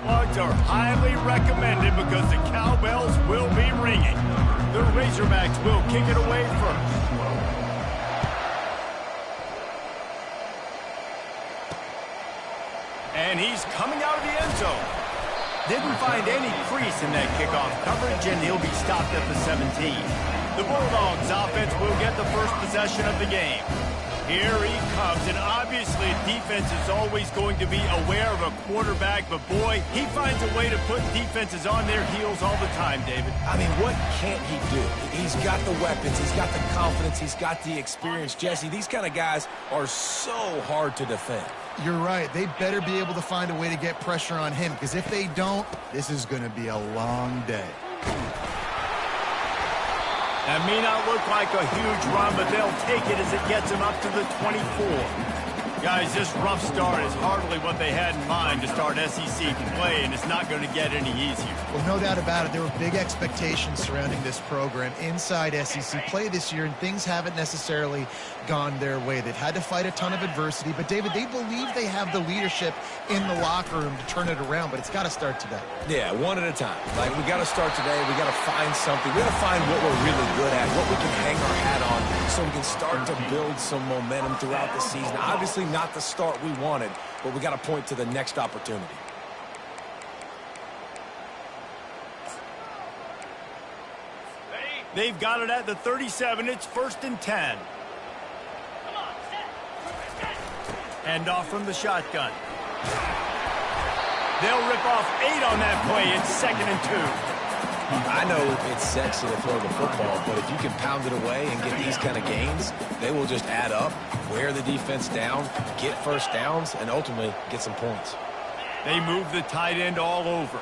Earplugs are highly recommended because the cowbells will be ringing. The Razorbacks will kick it away first. And he's coming out of the end zone. Didn't find any crease in that kickoff coverage, and he'll be stopped at the 17. The Bulldogs offense will get the first possession of the game. Here he comes, and obviously defense is always going to be aware of a quarterback, but boy, he finds a way to put defenses on their heels all the time, David. I mean, what can't he do? He's got the weapons, he's got the confidence, he's got the experience. Jesse, these kind of guys are so hard to defend. You're right. They better be able to find a way to get pressure on him, because if they don't, this is going to be a long day. That may not look like a huge run, but they'll take it as it gets them up to the 24. Guys, this rough start is hardly what they had in mind to start SEC play, and it's not going to get any easier. Well, no doubt about it. There were big expectations surrounding this program inside SEC play this year, and things haven't necessarily gone their way. They've had to fight a ton of adversity, but, David, they believe they have the leadership in the locker room to turn it around, but it's got to start today. Yeah, one at a time. Like, we got to start today. We got to find something. We got to find what we're really good at, what we can hang our hat on, so we can start to build some momentum throughout the season. Obviously, not the start we wanted, but we got to point to the next opportunity. They've got it at the 37. It's 1st and 10. Hand off from the shotgun. They'll rip off 8 on that play. It's 2nd and 2. I know it's sexy to throw the football, but if you can pound it away and get these kind of gains, they will just add up, wear the defense down, get first downs, and ultimately get some points. They move the tight end all over.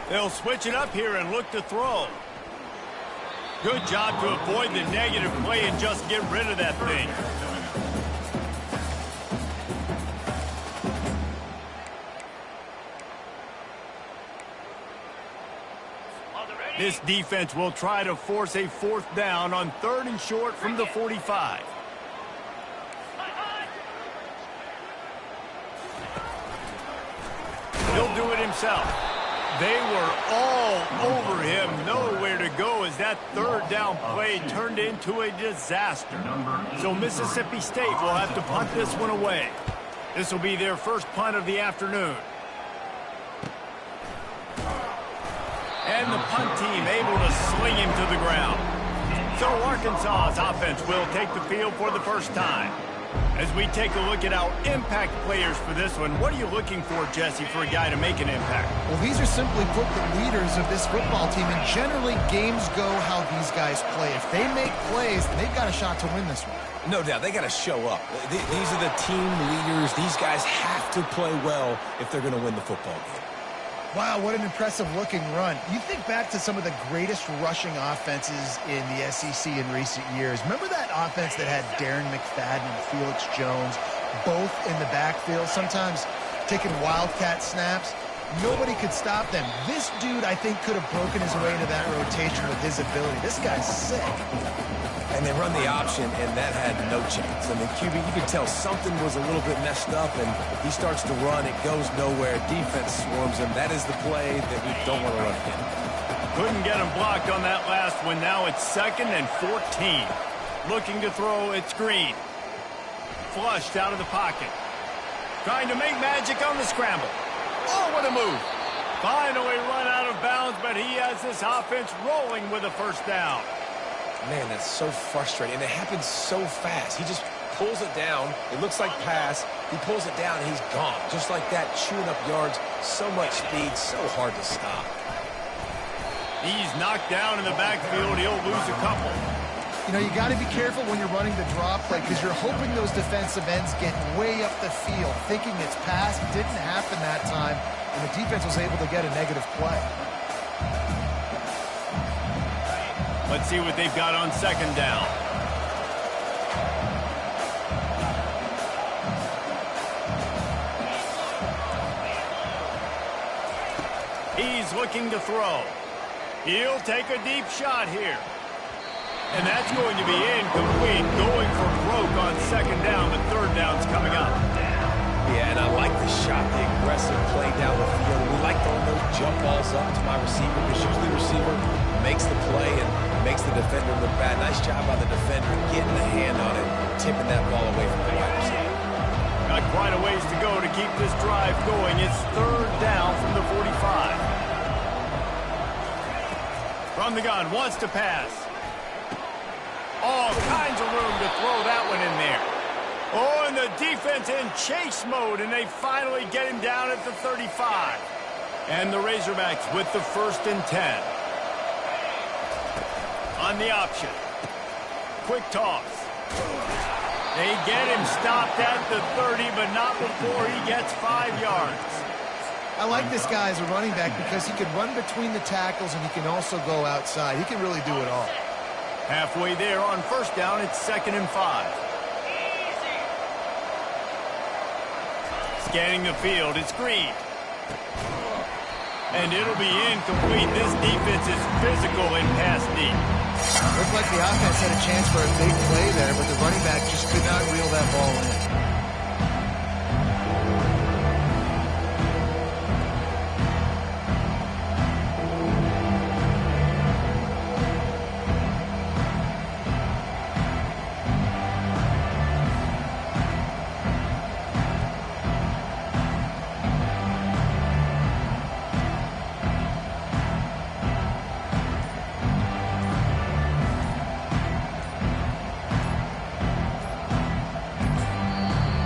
They'll switch it up here and look to throw. Good job to avoid the negative play and just get rid of that thing. This defense will try to force a 4th down on 3rd and short from the 45. He'll do it himself. They were all over him, nowhere to go as that 3rd down play turned into a disaster. So Mississippi State will have to punt this one away. This will be their first punt of the afternoon. And the punt team able to sling him to the ground. So Arkansas's offense will take the field for the first time. As we take a look at our impact players for this one, what are you looking for, Jesse, for a guy to make an impact? Well, these are simply put the leaders of this football team, and generally games go how these guys play. If they make plays, then they've got a shot to win this one. No doubt, they got to show up. These are the team leaders. These guys have to play well if they're going to win the football game. Wow, what an impressive-looking run. You think back to some of the greatest rushing offenses in the SEC in recent years. Remember that offense that had Darren McFadden and Felix Jones both in the backfield, sometimes taking wildcat snaps? Nobody could stop them. This dude, I think, could have broken his way into that rotation with his ability. This guy's sick. And they run the option, and that had no chance. I mean, QB, you could tell something was a little bit messed up, and he starts to run. It goes nowhere. Defense swarms him. That is the play that we don't want to run again. Couldn't get him blocked on that last one. Now it's 2nd and 14. Looking to throw, it's Green. Flushed out of the pocket. Trying to make magic on the scramble. Oh, what a move. Finally run out of bounds, but he has this offense rolling with a 1st down. Man, that's so frustrating. And it happens so fast. He just pulls it down. It looks like pass. He pulls it down, and he's gone. Just like that, chewing up yards. So much speed, so hard to stop. He's knocked down in the backfield. He'll lose a couple. You know, you got to be careful when you're running the draw play because you're hoping those defensive ends get way up the field, thinking it's pass. Didn't happen that time, and the defense was able to get a negative play. Let's see what they've got on 2nd down. He's looking to throw. He'll take a deep shot here. And that's going to be incomplete. Going for broke on 2nd down, but 3rd down's coming up. Yeah, and I like the shot, the aggressive play down the field. We like throwing those jump balls up to my receiver because usually the receiver makes the play and makes the defender look bad. Nice job by the defender getting the hand on it, tipping that ball away from the wide receiver. Got quite a ways to go to keep this drive going. It's third down from the 45. From the gun, wants to pass. All kinds of room to throw that one in there. Oh, and the defense in chase mode, and they finally get him down at the 35. And the Razorbacks with the 1st and 10. On the option. Quick toss. They get him stopped at the 30, but not before he gets 5 yards. I like this guy as a running back because he can run between the tackles and he can also go outside. He can really do it all. Halfway there on 1st down, it's 2nd and 5. Scanning the field, it's Green. And it'll be incomplete. This defense is physical in pass deep. Looked like the offense had a chance for a big play there, but the running back just could not reel that ball in.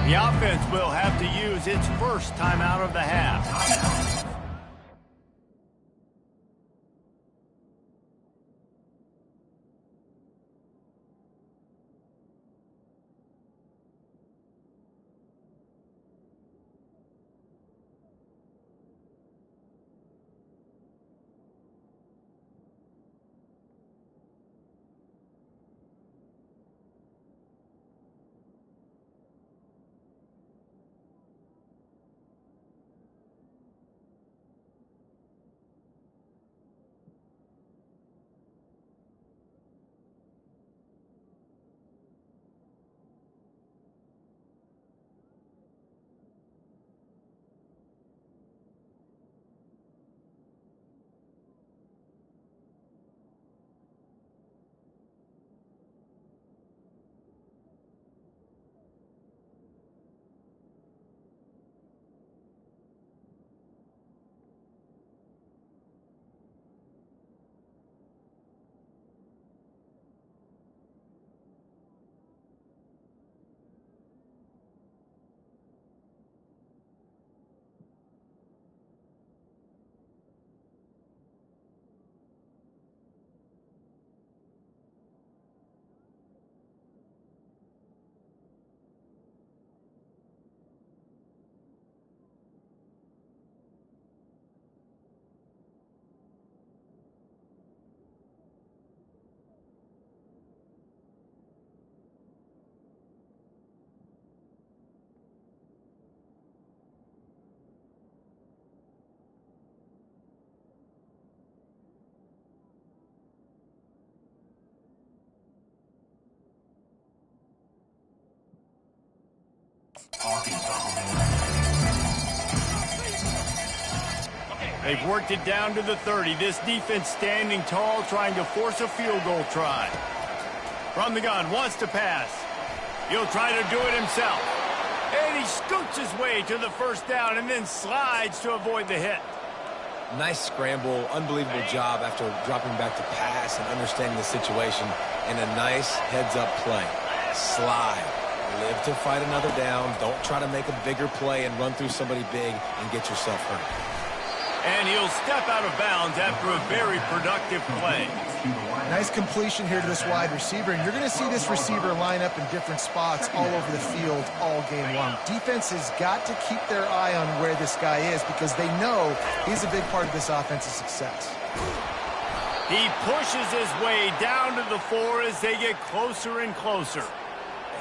The offense will have to use its first timeout of the half. They've worked it down to the 30. This defense standing tall, trying to force a field goal try. From the gun, wants to pass. He'll try to do it himself. And he scoots his way to the 1st down and then slides to avoid the hit. Nice scramble, unbelievable job after dropping back to pass and understanding the situation, and a nice heads-up play. Slide. Live to fight another down. Don't try to make a bigger play and run through somebody big and get yourself hurt. And he'll step out of bounds after a very productive play. Nice completion here to this wide receiver, and you're going to see this receiver line up in different spots all over the field all game long. Defense has got to keep their eye on where this guy is because they know he's a big part of this offense's success. He pushes his way down to the 4 as they get closer and closer.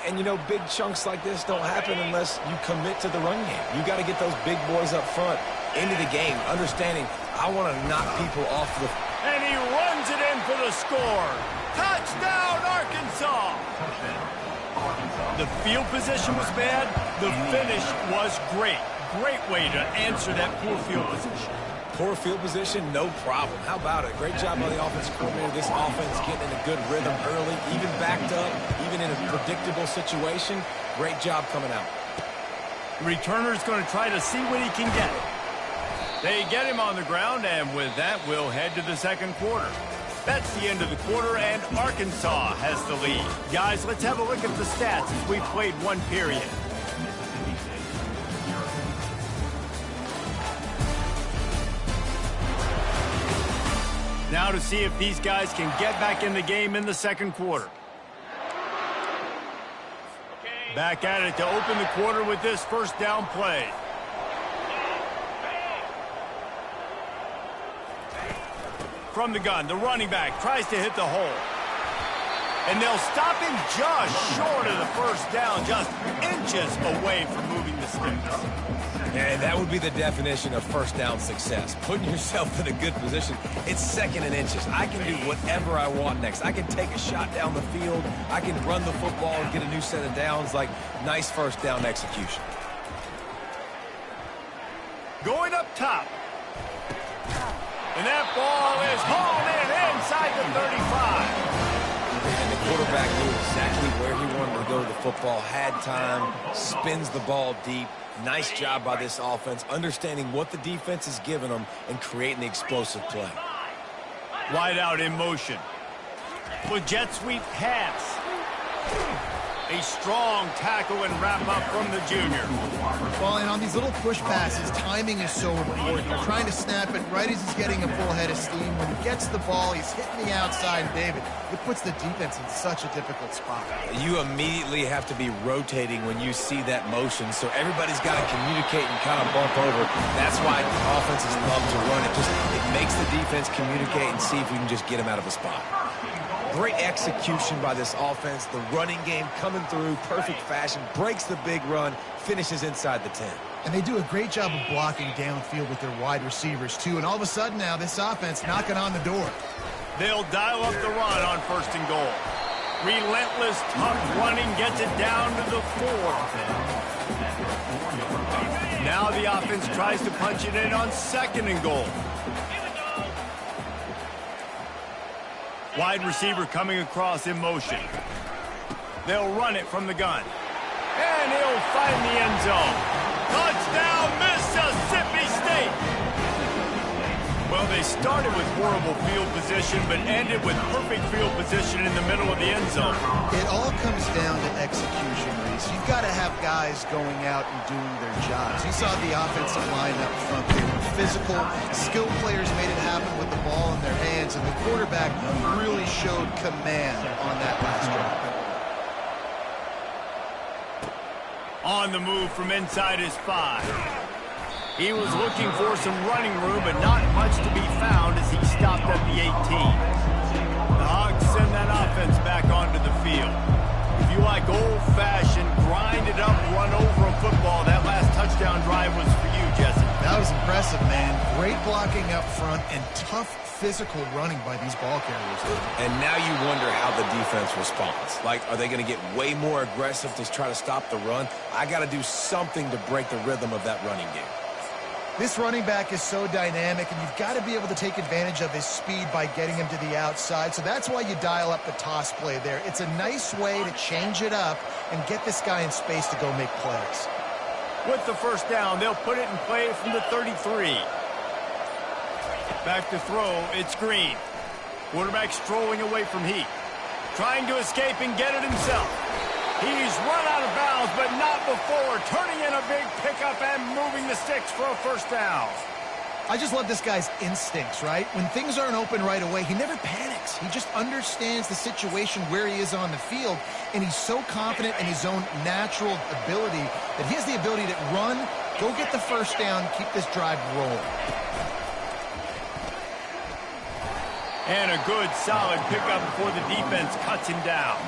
And, you know, big chunks like this don't happen unless you commit to the run game. You got to get those big boys up front into the game, understanding I want to knock people off the... And he runs it in for the score. Touchdown, Arkansas! The field position was bad. The finish was great. Great way to answer that poor field position. Poor field position, no problem. How about it? Great job by the offensive coordinator. This offense getting in a good rhythm early, even backed up, even in a predictable situation. Great job coming out. The returner's going to try to see what he can get. They get him on the ground, and with that, we'll head to the second quarter. That's the end of the quarter, and Arkansas has the lead. Guys, let's have a look at the stats as we've played one period. Now to see if these guys can get back in the game in the second quarter. Back at it to open the quarter with this first down play. From the gun, the running back tries to hit the hole. And they'll stop him just short of the first down, just inches away from moving the sticks. And that would be the definition of first down success. Putting yourself in a good position. It's second and inches. I can do whatever I want next. I can take a shot down the field. I can run the football and get a new set of downs. Like, nice first down execution. Going up top. And that ball is hauled in inside the 35. And the quarterback knew exactly where he wanted to go with the football, had time, spins the ball deep. Nice job by this offense, understanding what the defense is giving them and creating the explosive play. Wide out in motion. With jet sweep pass. A strong tackle and wrap up from the junior. Well, and on these little push passes, timing is so important. They're trying to snap it right as he's getting a full head of steam. When he gets the ball, he's hitting the outside, David. It puts the defense in such a difficult spot. You immediately have to be rotating when you see that motion, so everybody's got to communicate and kind of bump over. That's why offenses love to run it. It makes the defense communicate and see if we can just get him out of a spot. Great execution by this offense. The running game coming through, perfect fashion, breaks the big run, finishes inside the 10. And they do a great job of blocking downfield with their wide receivers, too. And all of a sudden now, this offense knocking on the door. They'll dial up the run on 1st and goal. Relentless, tough running gets it down to the 4. Now the offense tries to punch it in on 2nd and goal. Wide receiver coming across in motion. They'll run it from the gun. And he'll find the end zone. Touchdown, Mississippi State! Well, they started with horrible field position, but ended with perfect field position in the middle of the end zone. It all comes down to execution, Reese. You've got to have guys going out and doing their jobs. You saw the offensive line up front. They were physical. Skilled players made it happen with the ball in their hands, and the quarterback really showed command on that last drive. On the move from inside his 5. He was looking for some running room, but not much to be found as he stopped at the 18. The Hogs send that offense back onto the field. If you like old-fashioned, grind-it-up, run-over football, that last touchdown drive was for you, Jesse. That was impressive, man. Great blocking up front and tough physical running by these ball carriers. And now you wonder how the defense responds. Like, are they going to get way more aggressive to try to stop the run? I got to do something to break the rhythm of that running game. This running back is so dynamic, and you've got to be able to take advantage of his speed by getting him to the outside. So that's why you dial up the toss play there. It's a nice way to change it up and get this guy in space to go make plays. With the first down, they'll put it in play from the 33. Back to throw, it's Green. Quarterback strolling away from Heat. Trying to escape and get it himself. He's run out of bounds, but not before. Turning in a big pickup and moving the sticks for a first down. I just love this guy's instincts, right? When things aren't open right away, he never panics. He just understands the situation where he is on the field, and he's so confident in his own natural ability that he has the ability to run, go get the first down, keep this drive rolling. And a good, solid pickup before the defense cuts him down.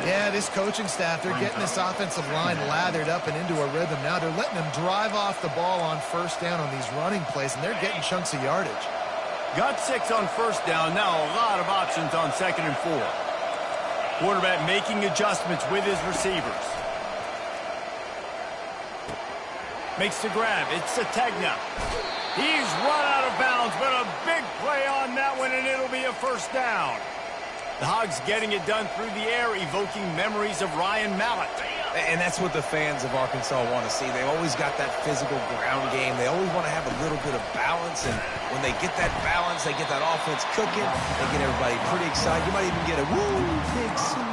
Yeah, this coaching staff, they're getting this offensive line lathered up and into a rhythm. Now they're letting them drive off the ball on first down on these running plays, and they're getting chunks of yardage. Got 6 on first down. Now a lot of options on 2nd and 4. Quarterback making adjustments with his receivers. Makes the grab. It's Sategna. He's run out of bounds, but a big play on that one, and it'll be a first down. The Hogs getting it done through the air, evoking memories of Ryan Mallett. And that's what the fans of Arkansas want to see. They've always got that physical ground game. They always want to have a little bit of balance, and when they get that balance, they get that offense cooking, they get everybody pretty excited. You might even get a woo, big swing.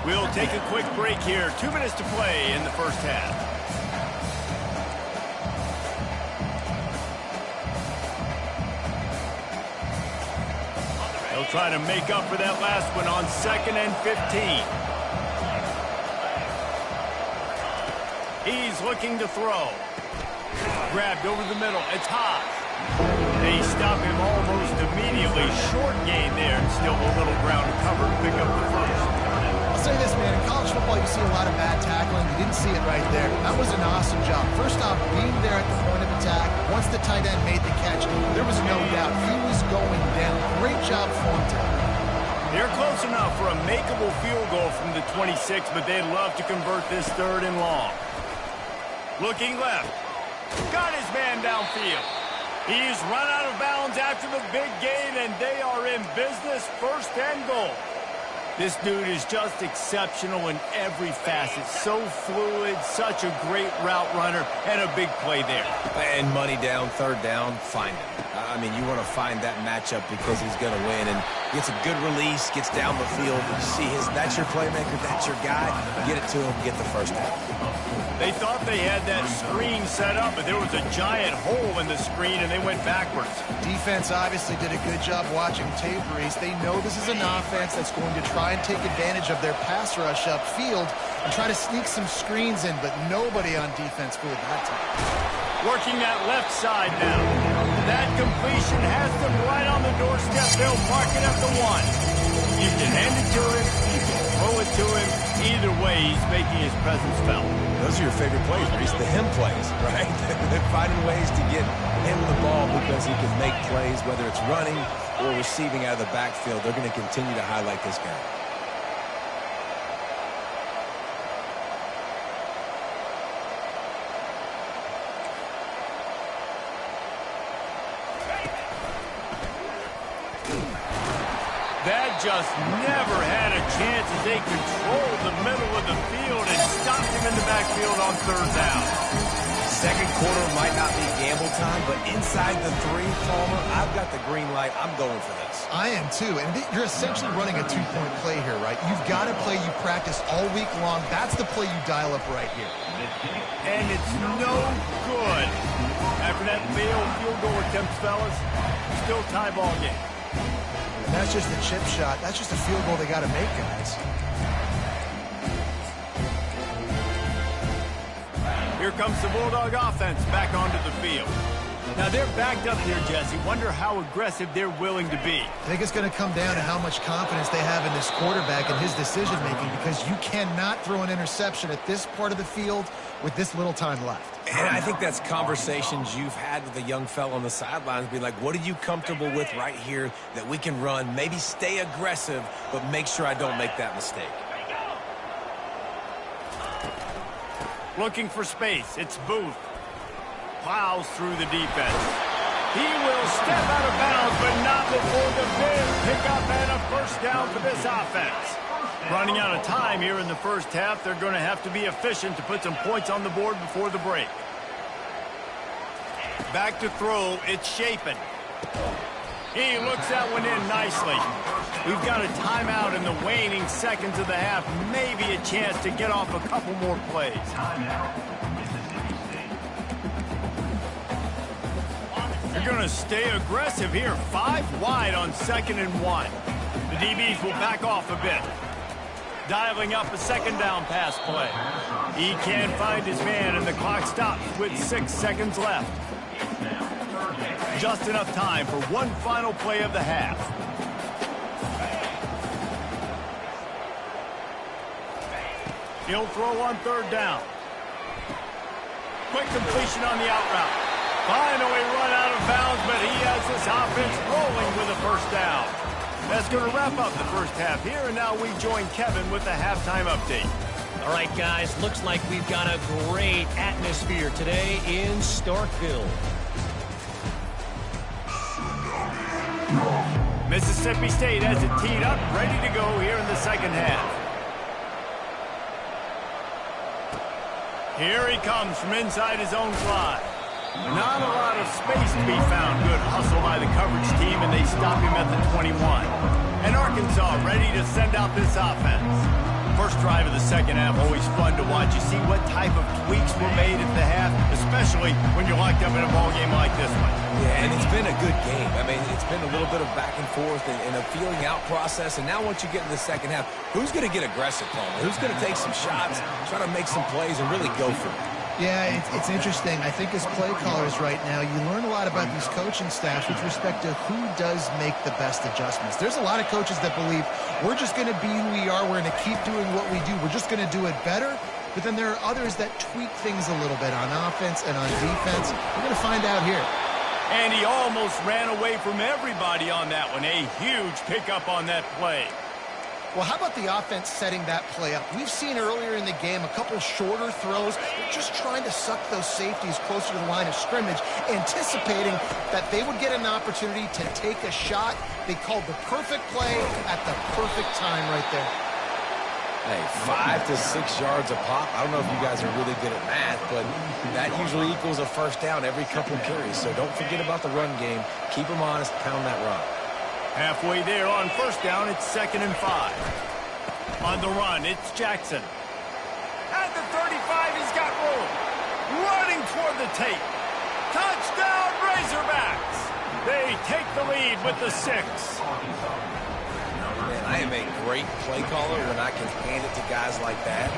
We'll take a quick break here. 2 minutes to play in the first half. They'll try to make up for that last one on 2nd and 15. He's looking to throw. Grabbed over the middle. It's hot. They stop him almost immediately. Short gain there, and still a little ground to cover to pick up the first. I'll say this, man. In college football, you see a lot of bad tackling. You didn't see it right there. That was an awesome job. First off, being there at the point of attack. Once the tight end made the catch, there was no doubt he was going down. Great job for him, Tom. They're close enough for a makeable field goal from the 26, but they'd love to convert this 3rd and long. Looking left. Got his man downfield. He's run out of bounds after the big gain, and they are in business. 1st and goal. This dude is just exceptional in every facet. So fluid, such a great route runner, and a big play there. And money down, 3rd down, find him. I mean, you want to find that matchup because he's going to win, and gets a good release, gets down the field. You see that's your playmaker, that's your guy. Get it to him, get the first down. They thought they had that screen set up, but there was a giant hole in the screen, and they went backwards. Defense obviously did a good job watching tape, Reese. They know this is an offense that's going to try and take advantage of their pass rush upfield and try to sneak some screens in, but nobody on defense fooled that time. Working that left side now. That completion has them right on the doorstep. They'll mark it at the 1. You can hand it to him. You can throw it to him. Either way, he's making his presence felt. Those are your favorite plays, Reese, the him plays, right? They're finding ways to get him the ball because he can make plays, whether it's running or receiving out of the backfield. They're going to continue to highlight this guy. That just never had a chance as they controlled the middle of the field and stopped him in the backfield on 3rd down. Second quarter might not be gamble time, but inside the 3, Palmer, I've got the green light. I'm going for this. I am too, and you're essentially running a 2-point play here, right? You've got a play you practice all week long. That's the play you dial up right here. And it's no good. After that failed field goal attempt, fellas, still tie ball game. And that's just a chip shot. That's just a field goal they got to make, guys. Here comes the Bulldog offense back onto the field. Now they're backed up here, Jesse. Wonder how aggressive they're willing to be. I think it's going to come down to how much confidence they have in this quarterback and his decision-making, because you cannot throw an interception at this part of the field with this little time left. And I think that's conversations you've had with a young fellow on the sidelines, be like, what are you comfortable with right here that we can run? Maybe stay aggressive, but make sure I don't make that mistake. Looking for space. It's Booth. Plows through the defense. He will step out of bounds, but not before the big pickup and a first down for this offense. Running out of time here in the first half. They're going to have to be efficient to put some points on the board before the break. Back to throw. It's Shapen. He looks that one in nicely. We've got a timeout in the waning seconds of the half. Maybe a chance to get off a couple more plays. They're going to stay aggressive here. 5 wide on 2nd and 1. The DBs will back off a bit. Dialing up a 2nd down pass play. He can't find his man, and the clock stops with 6 seconds left. Just enough time for one final play of the half. He'll throw on 3rd down. Quick completion on the out route. Finally run out of bounds, but he has this offense rolling with a first down. That's going to wrap up the first half here, and now we join Kevin with the halftime update. All right, guys, looks like we've got a great atmosphere today in Starkville. Mississippi State has it teed up, ready to go here in the second half. Here he comes from inside his own fly. Not a lot of space to be found. Good hustle by the coverage team, and they stop him at the 21. And Arkansas ready to send out this offense. First drive of the second half, always fun to watch. You see what type of tweaks were made at the half, especially when you're locked up in a ball game like this one. Yeah, and it's been a good game. I mean, it's been a little bit of back and forth and a feeling out process. And now once you get in the second half, who's going to get aggressive, Palmer? Who's going to take some shots, try to make some plays, and really go for it? Yeah, it's interesting. I think as play callers right now, you learn a lot about these coaching staffs with respect to who does make the best adjustments. There's a lot of coaches that believe we're just going to be who we are. We're going to keep doing what we do. We're just going to do it better. But then there are others that tweak things a little bit on offense and on defense. We're going to find out here. And he almost ran away from everybody on that one. A huge pickup on that play. Well, how about the offense setting that play up? We've seen earlier in the game a couple shorter throws. They're just trying to suck those safeties closer to the line of scrimmage, anticipating that they would get an opportunity to take a shot. They called the perfect play at the perfect time right there. Hey, 5 to 6 yards a pop. I don't know if you guys are really good at math, but that usually equals a first down every couple carries. So don't forget about the run game. Keep them honest, pound that rock. Halfway there on first down, it's 2nd and 5. On the run, it's Jackson. At the 35, he's got room. Running toward the tape. Touchdown, Razorbacks. They take the lead with the 6. Man, I am a great play caller when I can hand it to guys like that.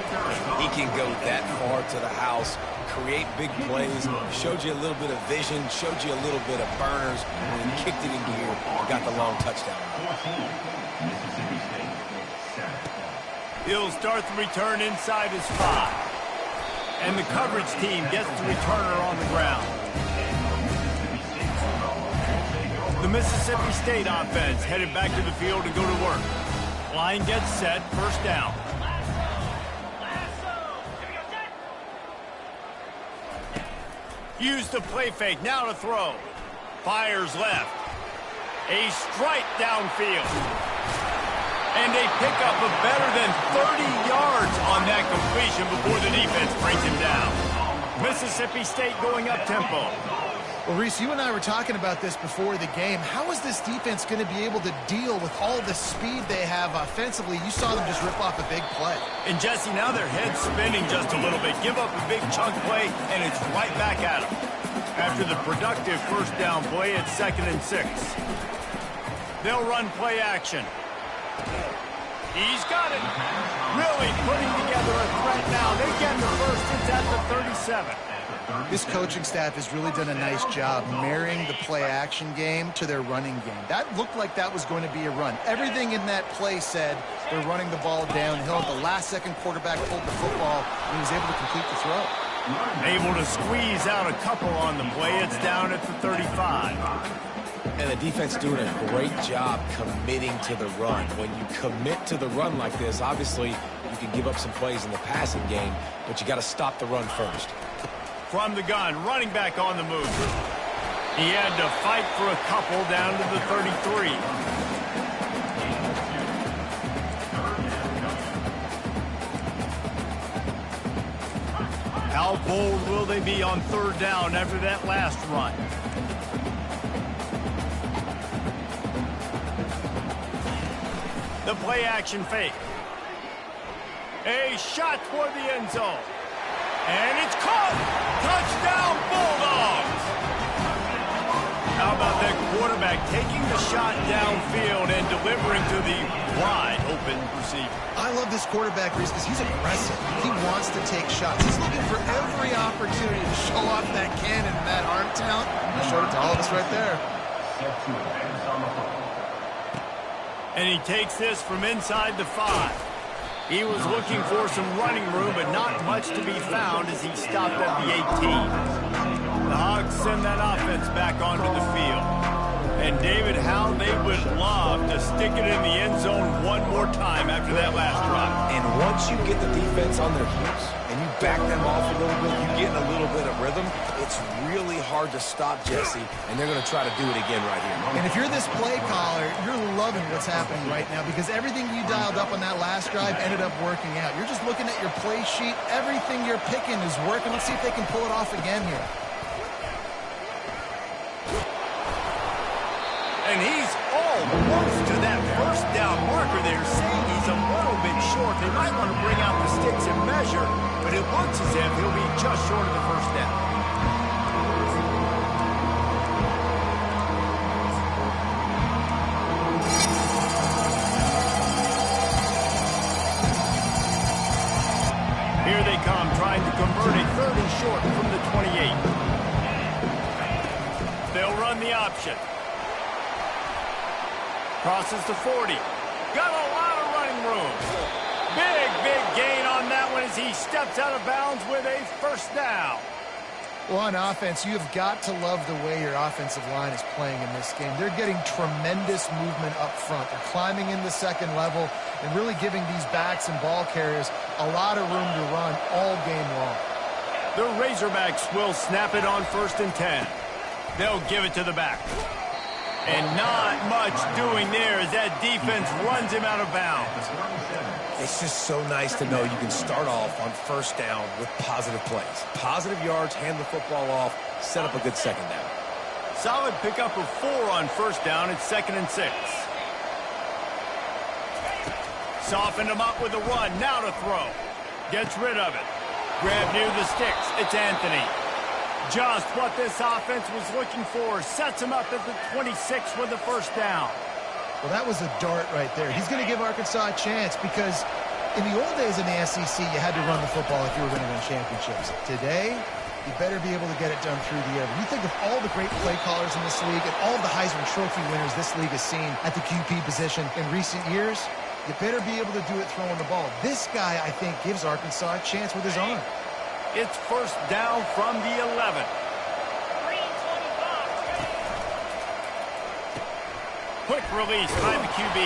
He can go that far to the house, create big plays, showed you a little bit of vision, showed you a little bit of burners, and then kicked it in gear and got the long touchdown. He'll start the return inside his 5. And the coverage team gets the returner on the ground. The Mississippi State offense headed back to the field to go to work. Line gets set, first down. Use the play fake, now to throw. Fires left. A strike downfield. And they pick up a better than 30 yards on that completion before the defense brings him down. Mississippi State going up tempo. Well, Reese, you and I were talking about this before the game. How is this defense going to be able to deal with all the speed they have offensively? You saw them just rip off a big play. And, Jesse, now their head's spinning just a little bit. Give up a big chunk play, and it's right back at them. After the productive first down play, it's 2nd and 6. They'll run play action. He's got it. Really putting together a threat now. They get the first. It's at the 37. This coaching staff has really done a nice job marrying the play-action game to their running game. That looked like that was going to be a run. Everything in that play said they're running the ball downhill. The last-second quarterback pulled the football and he was able to complete the throw. Able to squeeze out a couple on the play. It's down at the 35. And the defense doing a great job committing to the run. When you commit to the run like this, obviously you can give up some plays in the passing game, but you got to stop the run first. From the gun, running back on the move. He had to fight for a couple down to the 33. How bold will they be on third down after that last run? The play action fake. A shot toward the end zone. And it's caught! Touchdown, Bulldogs! How about that quarterback taking the shot downfield and delivering to the wide-open receiver? I love this quarterback, Reese, because he's aggressive. He wants to take shots. He's looking for every opportunity to show off that cannon and that arm talent. I showed it to all of us right there. And he takes this from inside the 5. He was looking for some running room, but not much to be found as he stopped at the 18. The Hogs send that offense back onto the field. And, David, how they would love to stick it in the end zone one more time after that last drop. And once you get the defense on their heels and you back them off a little bit, you get in a little bit of rhythm, it's really hard to stop Jesse, and they're going to try to do it again right here. And if you're this play caller, you're loving what's happening right now because everything you dialed up on that last drive ended up working out. You're just looking at your play sheet. Everything you're picking is working. Let's see if they can pull it off again here. And he's almost to that first down marker. They're saying he's a little bit short. They might want to bring out the sticks and measure, but it looks as if he'll be just short of the first down. Here they come, trying to convert a 3rd and short from the 28. They'll run the option. Crosses the 40. Got a lot of running room. Big gain on that one as he steps out of bounds with a first down. Well, on offense, you have got to love the way your offensive line is playing in this game. They're getting tremendous movement up front. They're climbing in the second level and really giving these backs and ball carriers a lot of room to run all game long. The Razorbacks will snap it on 1st and 10. They'll give it to the back. And not much doing there as that defense runs him out of bounds. It's just so nice to know you can start off on first down with positive plays. Positive yards, hand the football off, set up a good second down. Solid pickup of 4 on first down. It's 2nd and 6. Softened him up with a run. Now to throw. Gets rid of it. Grab near the sticks. It's Anthony. Just what this offense was looking for. Sets him up at the 26 with the first down. Well, that was a dart right there. He's going to give Arkansas a chance because in the old days in the SEC, you had to run the football if you were going to win championships. Today, you better be able to get it done through the air. When you think of all the great play callers in this league and all the Heisman Trophy winners this league has seen at the QB position in recent years, you better be able to do it throwing the ball. This guy, I think, gives Arkansas a chance with his arm. It's first down from the 11. Quick release by the QB.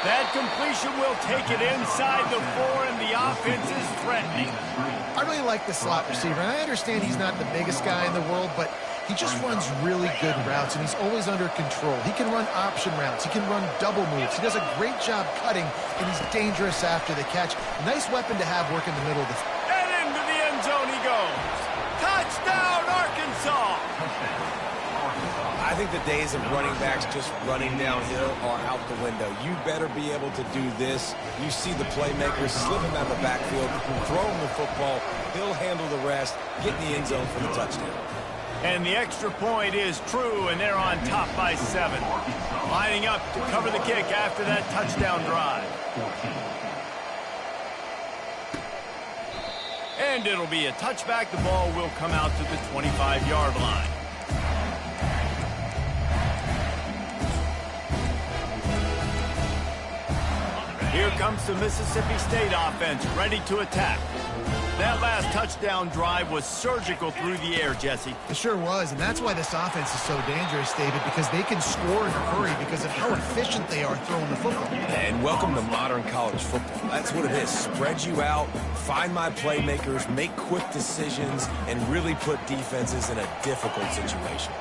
That completion will take it inside the 4, and the offense is threatening. I really like the slot receiver, and I understand he's not the biggest guy in the world, but he just runs really good routes, and he's always under control. He can run option routes. He can run double moves. He does a great job cutting, and he's dangerous after the catch. Nice weapon to have work in the middle of the field. And into the end zone he goes. Touchdown, Arkansas! I think the days of running backs just running downhill are out the window. You better be able to do this. You see the playmakers slip him out of the backfield, throw him the football, he'll handle the rest, get in the end zone for the touchdown. And the extra point is true, and they're on top by 7. Lining up to cover the kick after that touchdown drive. And it'll be a touchback. The ball will come out to the 25-yard line. Here comes the Mississippi State offense, ready to attack. That last touchdown drive was surgical through the air, Jesse. It sure was, and that's why this offense is so dangerous, David, because they can score in a hurry because of how efficient they are throwing the football. And welcome to modern college football. That's what it is. Spread you out, find my playmakers, make quick decisions, and really put defenses in a difficult situation.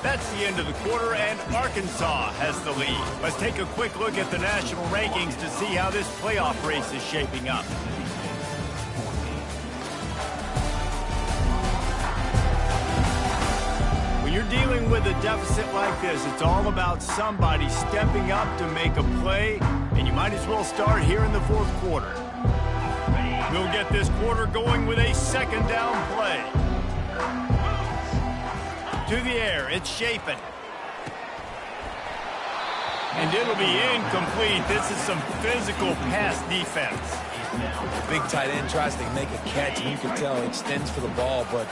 That's the end of the quarter, and Arkansas has the lead. Let's take a quick look at the national rankings to see how this playoff race is shaping up. When you're dealing with a deficit like this, it's all about somebody stepping up to make a play, and you might as well start here in the 4th quarter. We'll get this quarter going with a 2nd down play. To the air, it's Chapin. And it'll be incomplete. This is some physical pass defense. The big tight end tries to make a catch, and you can tell he extends for the ball, but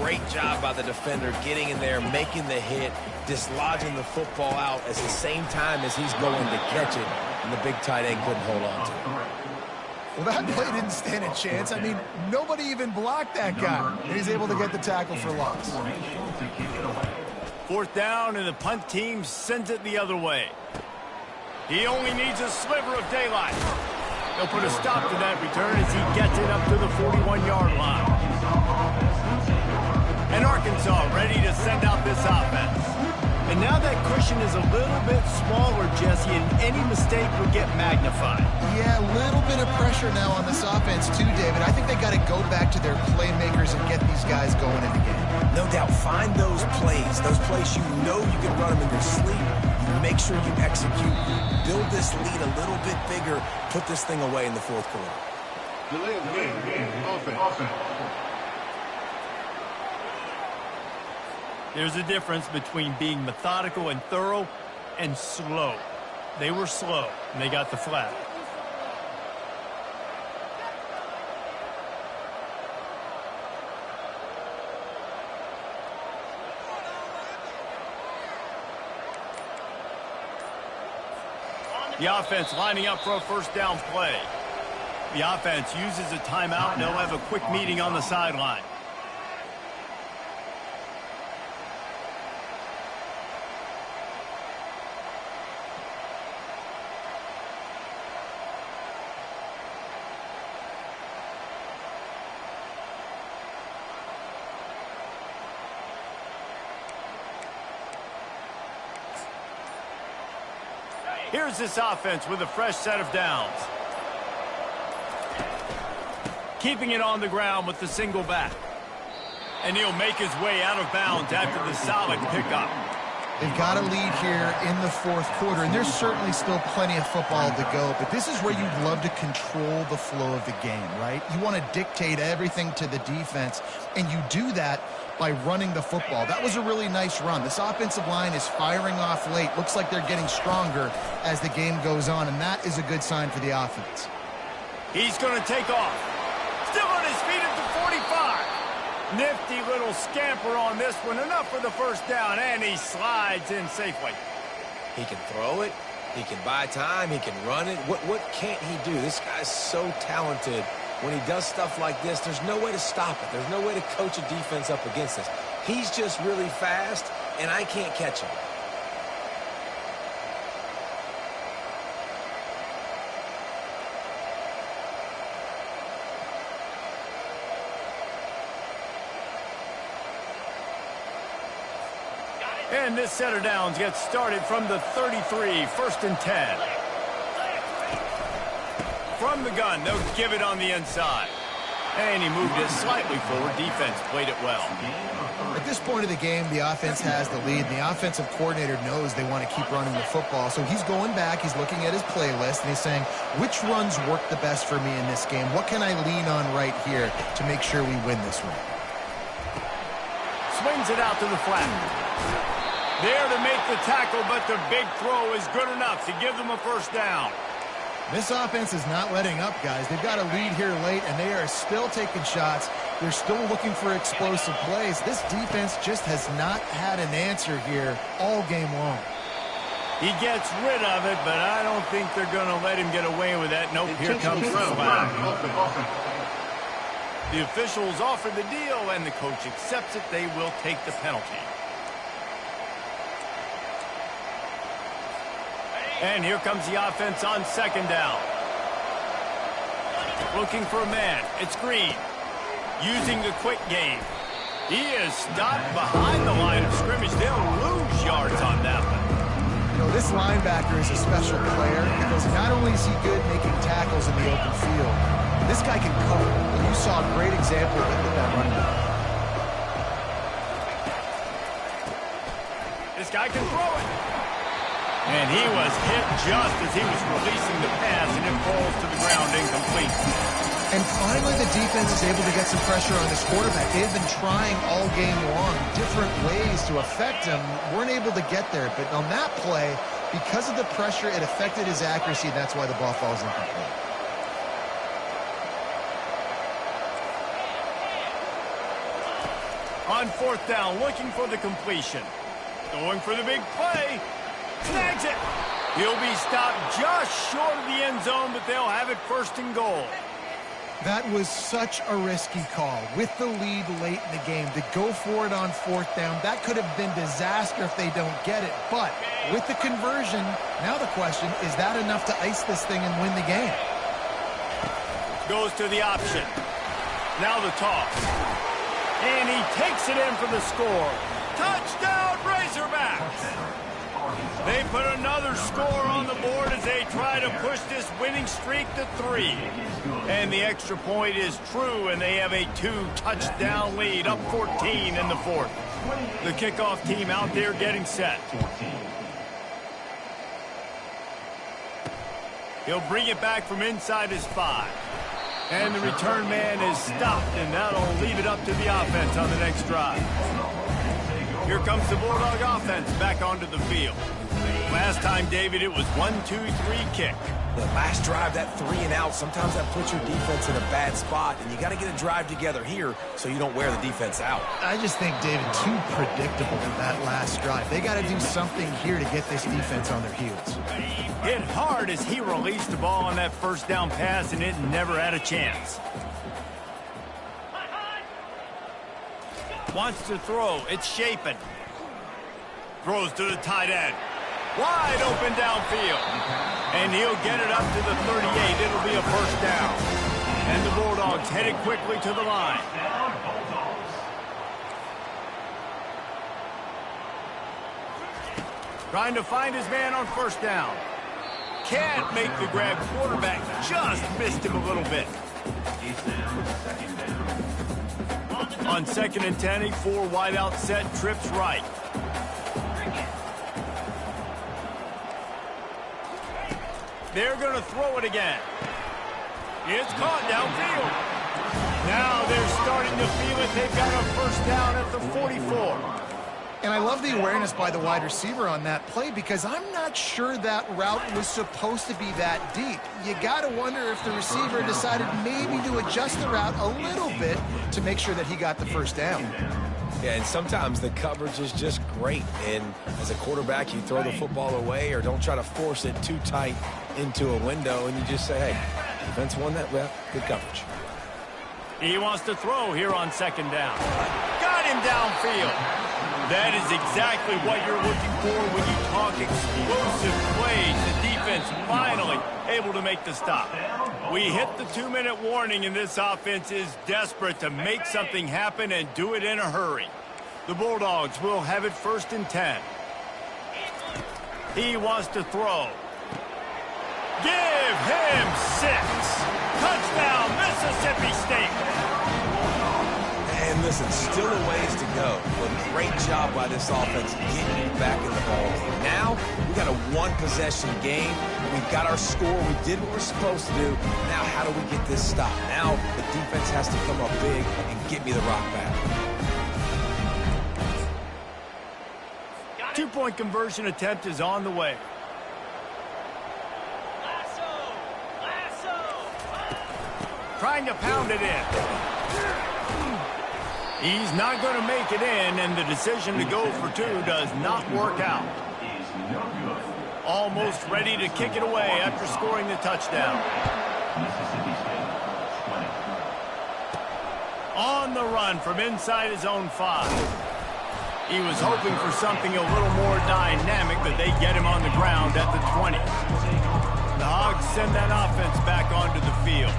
great job by the defender getting in there, making the hit, dislodging the football out at the same time as he's going to catch it, and the big tight end couldn't hold on to it. Well, that play didn't stand a chance. I mean, nobody even blocked that guy. And he's able to get the tackle for loss. Fourth down, and the punt team sends it the other way. He only needs a sliver of daylight. They'll put a stop to that return as he gets it up to the 41-yard line. And Arkansas ready to send out this offense. And now that cushion is a little bit smaller, Jesse, and any mistake will get magnified. Yeah, a little bit of pressure now on this offense too, David. I think they got to go back to their playmakers and get these guys going in the game. No doubt. Find those plays you know you can run them in your sleep. Make sure you execute. Build this lead a little bit bigger. Put this thing away in the fourth quarter. Delay of game. Offense. There's a difference between being methodical and thorough and slow. They were slow, and they got the flag. The offense lining up for a first down play. The offense uses a timeout, and they'll have a quick meeting on the sideline. Here's this offense with a fresh set of downs. Keeping it on the ground with the single back. And he'll make his way out of bounds after the solid pickup. They've got a lead here in the fourth quarter, and there's certainly still plenty of football to go, but this is where you'd love to control the flow of the game, right? You want to dictate everything to the defense, and you do that by running the football. That was a really nice run. This offensive line is firing off late. Looks like they're getting stronger as the game goes on, and that is a good sign for the offense. He's going to take off. Still on his feet at the 45. Nifty little scamper on this one. Enough for the first down, and he slides in safely. He can throw it. He can buy time. He can run it. What can't he do? This guy's so talented. When he does stuff like this, there's no way to stop it. There's no way to coach a defense up against this. He's just really fast, and I can't catch him. And this set of downs gets started from the 33, first and 10. From the gun, they'll give it on the inside. And he moved it slightly forward. Defense played it well. At this point of the game, the offense has the lead. The offensive coordinator knows they want to keep running the football. So he's going back, he's looking at his playlist, and he's saying, which runs work the best for me in this game? What can I lean on right here to make sure we win this one? Swings it out to the flat. There to make the tackle, but the big throw is good enough to give them a first down. This offense is not letting up, guys. They've got a lead here late, and they are still taking shots. They're still looking for explosive plays. This defense just has not had an answer here all game long. He gets rid of it, but I don't think they're going to let him get away with that. Nope, here comes the flag. The officials offer the deal, and the coach accepts it. They will take the penalty. And here comes the offense on second down. Looking for a man. It's Green. Using the quick game. He is stopped behind the line of scrimmage. They'll lose yards on that one. You know, this linebacker is a special player because not only is he good making tackles in the open field, this guy can cover. And you saw a great example of it with that running back. This guy can throw it. And he was hit just as he was releasing the pass, and it falls to the ground incomplete. And finally, the defense is able to get some pressure on this quarterback. They've been trying all game long different ways to affect him. Weren't able to get there. But on that play, because of the pressure, it affected his accuracy, and that's why the ball falls incomplete. On fourth down, looking for the completion. Going for the big play. Snags it. He'll be stopped just short of the end zone, but they'll have it first and goal. That was such a risky call. With the lead late in the game, to go for it on fourth down, that could have been disaster if they don't get it. But with the conversion, now the question, is that enough to ice this thing and win the game? Goes to the option. Now the toss. And he takes it in for the score. Touchdown, Razorbacks! They put another score on the board as they try to push this winning streak to 3. And the extra point is true, and they have a 2-touchdown lead, up 14 in the fourth. The kickoff team out there getting set. He'll bring it back from inside his 5. And the return man is stopped, and that'll leave it up to the offense on the next drive. Here comes the Bulldog offense back onto the field. Last time, David, it was 1-2-3 kick. The last drive, that 3 and out, sometimes that puts your defense in a bad spot, and you got to get a drive together here so you don't wear the defense out. I just think, David, too predictable in that last drive. They got to do something here to get this defense on their heels. Hit hard as he released the ball on that first down pass, and it never had a chance. Wants to throw. It's Shapen. Throws to the tight end. Wide open downfield. And he'll get it up to the 38. It'll be a first down. And the Bulldogs headed quickly to the line. Trying to find his man on first down. Can't make the grab. Quarterback just missed him a little bit. On 2nd and 10, a 4 wide out set, trips right. They're going to throw it again. It's caught downfield. Now they're starting to feel it. They've got a first down at the 44. And I love the awareness by the wide receiver on that play because I'm not sure that route was supposed to be that deep. You got to wonder if the receiver decided maybe to adjust the route a little bit to make sure that he got the first down. Yeah, and sometimes the coverage is just great. And as a quarterback, you throw the football away or don't try to force it too tight into a window, and you just say, hey, defense won that, well, good coverage. He wants to throw here on 2nd down. Got him downfield. That is exactly what you're looking for when you talk explosive plays. The defense finally able to make the stop. We hit the 2-minute warning, and this offense is desperate to make something happen and do it in a hurry. The Bulldogs will have it 1st and 10. He wants to throw. Give him 6. Touchdown, Mississippi State. And listen, still a ways to go, but great job by this offense getting back in the ball game. Now, we got a 1-possession game. We've got our score. We did what we're supposed to do. Now, how do we get this stop? Now, the defense has to come up big and get me the rock back. 2-point conversion attempt is on the way. Trying to pound it in. He's not going to make it in, and the decision to go for 2 does not work out. Almost ready to kick it away after scoring the touchdown. On the run from inside his own 5. He was hoping for something a little more dynamic, but they get him on the ground at the 20. The Hogs send that offense back onto the field.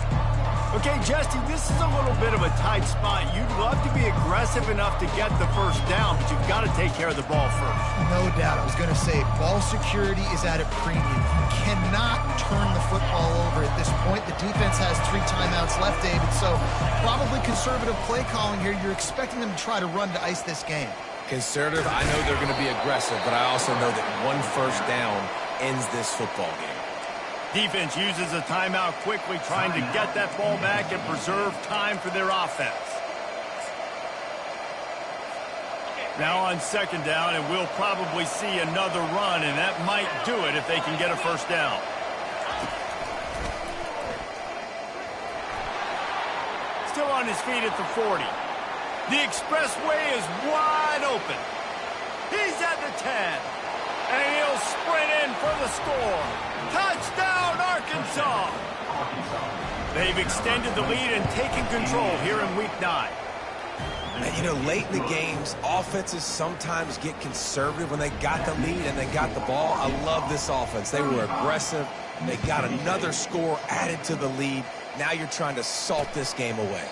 Okay, Justy, this is a little bit of a tight spot. You'd love to be aggressive enough to get the first down, but you've got to take care of the ball first. No doubt. I was going to say, ball security is at a premium. You cannot turn the football over at this point. The defense has 3 timeouts left, David, so probably conservative play calling here. You're expecting them to try to run to ice this game. Conservative, I know they're going to be aggressive, but I also know that 1 first down ends this football game. Defense uses a timeout quickly, trying to get that ball back and preserve time for their offense. Now on 2nd down, and we'll probably see another run, and that might do it if they can get a first down. Still on his feet at the 40. The expressway is wide open. He's at the 10. And he'll sprint in for the score. Touchdown, Arkansas. They've extended the lead and taken control here in Week 9. And, you know, late in the games, offenses sometimes get conservative when they got the lead and they got the ball. I love this offense. They were aggressive. They got another score added to the lead. Now you're trying to salt this game away.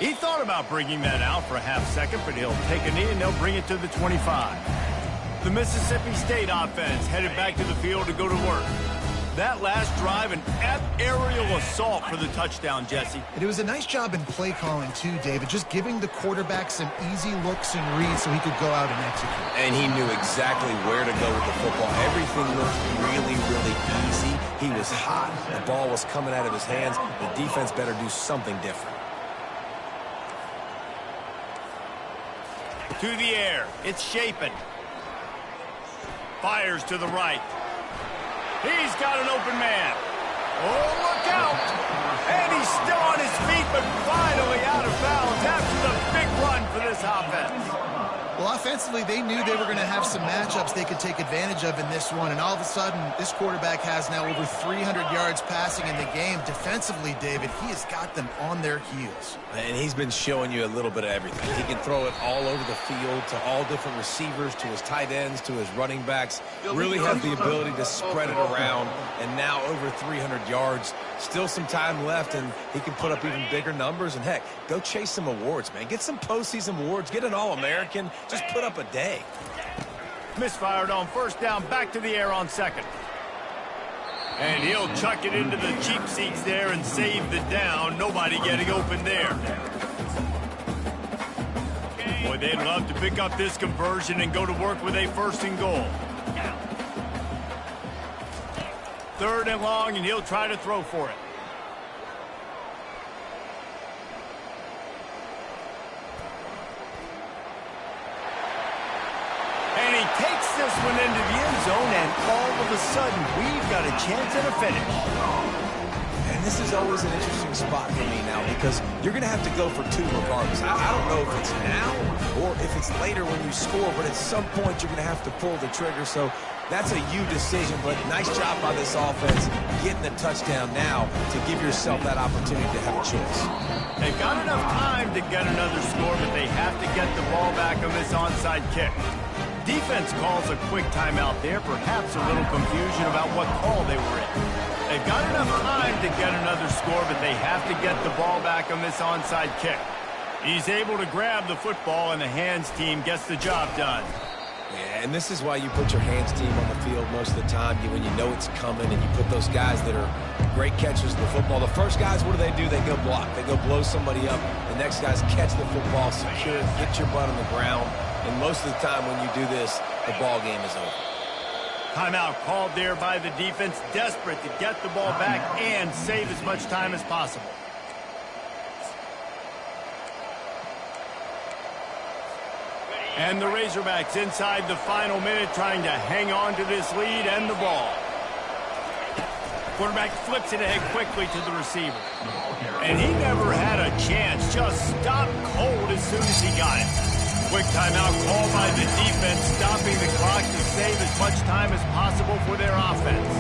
He thought about bringing that out for a half second, but he'll take a knee and they'll bring it to the 25. The Mississippi State offense headed back to the field to go to work. That last drive, an aerial assault for the touchdown, Jesse. And it was a nice job in play calling, too, David, just giving the quarterback some easy looks and reads so he could go out and execute. And he knew exactly where to go with the football. Everything looked really, really easy. He was hot. The ball was coming out of his hands. The defense better do something different. To the air. It's Shapen. Fires to the right. He's got an open man. Oh, look out. And he's still on his feet, but finally out of bounds after the big run for this offense. Well, offensively, they knew they were going to have some matchups they could take advantage of in this one, and all of a sudden, this quarterback has now over 300 yards passing in the game. Defensively, David, he has got them on their heels. And he's been showing you a little bit of everything. He can throw it all over the field to all different receivers, to his tight ends, to his running backs. Really has the ability to spread it around, and now over 300 yards. Still some time left, and he can put up even bigger numbers. And, heck, go chase some awards, man. Get some postseason awards. Get an All-American. Just put up a day. Misfired on first down, back to the air on second. And he'll chuck it into the cheap seats there and save the down. Nobody getting open there. Boy, they'd love to pick up this conversion and go to work with a first and goal. Third and long, and he'll try to throw for it. And he takes this one into the end zone, and all of a sudden, we've got a chance at a finish. And this is always an interesting spot for me now because you're going to have to go for two regardless. I don't know if it's now or if it's later when you score, but at some point you're going to have to pull the trigger. So that's a you decision, but nice job by this offense getting the touchdown now to give yourself that opportunity to have a choice. They've got enough time to get another score, but they have to get the ball back on this onside kick. Defense calls a quick timeout there, perhaps a little confusion about what call they were in. They've got enough time to get another score, but they have to get the ball back on this onside kick. He's able to grab the football, and the hands team gets the job done. Yeah, and this is why you put your hands team on the field most of the time when you know it's coming, and you put those guys that are great catchers of the football. The first guys, what do? They go block. They go blow somebody up. The next guys catch the football, secure it, get your butt on the ground. And most of the time when you do this, the ball game is over. Timeout called there by the defense, desperate to get the ball back and save as much time as possible. And the Razorbacks inside the final minute trying to hang on to this lead and the ball. Quarterback flips it ahead quickly to the receiver. And he never had a chance, just stopped cold as soon as he got it. Quick timeout called by the defense, stopping the clock to save as much time as possible for their offense.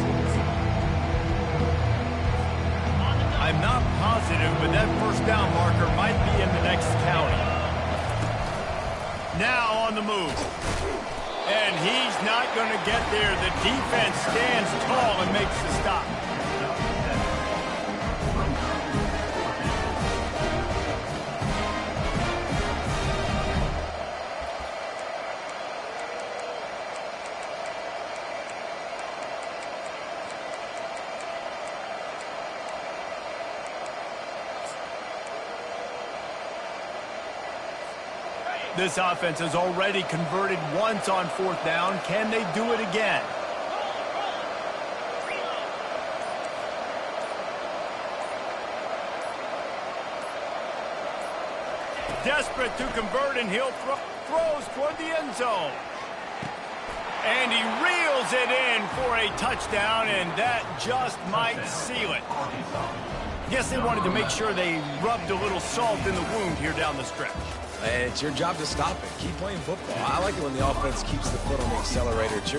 I'm not positive, but that first down marker might be in the next county. Now on the move. And he's not going to get there. The defense stands tall and makes the stop. This offense has already converted once on fourth down. Can they do it again? Desperate to convert, and he'll throws toward the end zone. And he reels it in for a touchdown, and that just might seal it. Guess they wanted to make sure they rubbed a little salt in the wound here down the stretch. And it's your job to stop it. Keep playing football. I like it when the offense keeps the foot on the accelerator. It's your